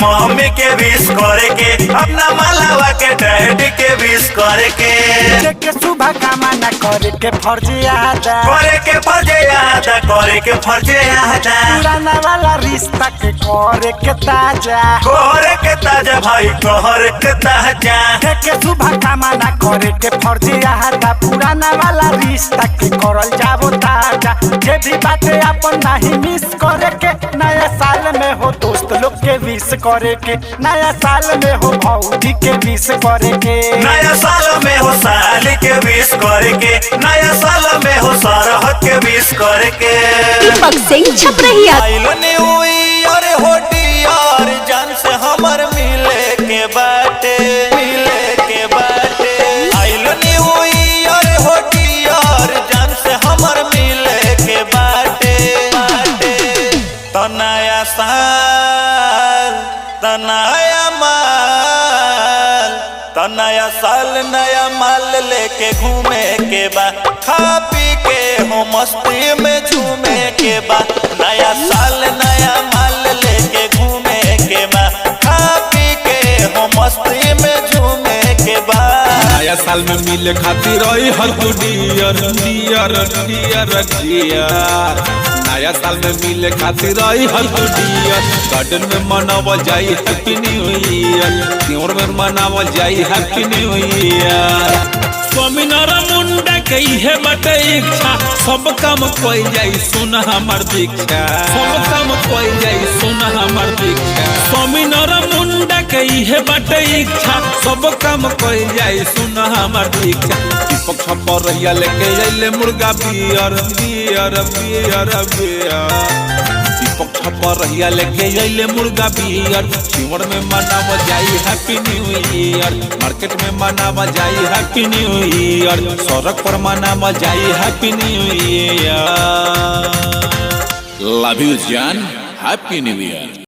Mummy के wish करे के, अपना मालावा के डैडी के विश करे के सुबह कामना करे के फर्ज यादा, करे के फर्ज यादा, करे के फर्ज यादा। पुराना वाला रिश्ता के करे के ताजा, करे के ताजा भाई, करे के ताजा। के सुबह कामना करे के फर्ज यादा, पुराना वाला रिश्ता के करल जाबो ताजा। जे भी बातें अपन नहीं मिस करे के, नया साल में हो दोस्त लोग के विश करे के, नया साल में हो भौजी के विश करे के, नया साल में हो साली के विश करे के, नया साल में हो सरहद के विश करे के। दीपक सिंह छपरहिया। आइल न्यू ईयर हो डियर, जान से हमर मिले के बाटे, मिले के बाटे। आइल न्यू ईयर हो डियर, जान से हमर मिले के बाटे, बाटे। तो नया साल, तो नया माल, तो नया साल नया माल लेके घूमे के बा, खा पी के हो मस्ती में झूमे के बा। नया साल नया माल लेके घूमे के बा, खा पी के हो मस्ती में झूमे के बा। नया साल में मिले खातिर हर तू डियर डियर डियर डियर। नया साल में मिले खातिर हर तू डियर। गार्डन में मनावल जाई हैप्पी न्यू ईयर, त्योर में मनावल जाई हैप्पी न्यू ईयर। स्वामीनारायण मुंडा के है बटे इच्छा, सब काम कोई जाई सुन हमर दीक्षा, सब काम कोई जाई सुन हमर दीक्षा। स्वामीनारायण मुंडा के है बटे इच्छा, सब काम कोई जाई सुन हमर दीक्षा। दीपक छपरहिया लेके अइले मुर्गा बियर बियर बियर बियर। दीपक छपरहिया लेके अइले मुर्गा बियर। शिवर में मनावल जाई हैप्पी न्यू ईयर, मार्केट में मनावल जाई हैप्पी न्यू ईयर, सड़क पर मनावल जाई happy new year. Love you जान, हैप्पी न्यू ईयर।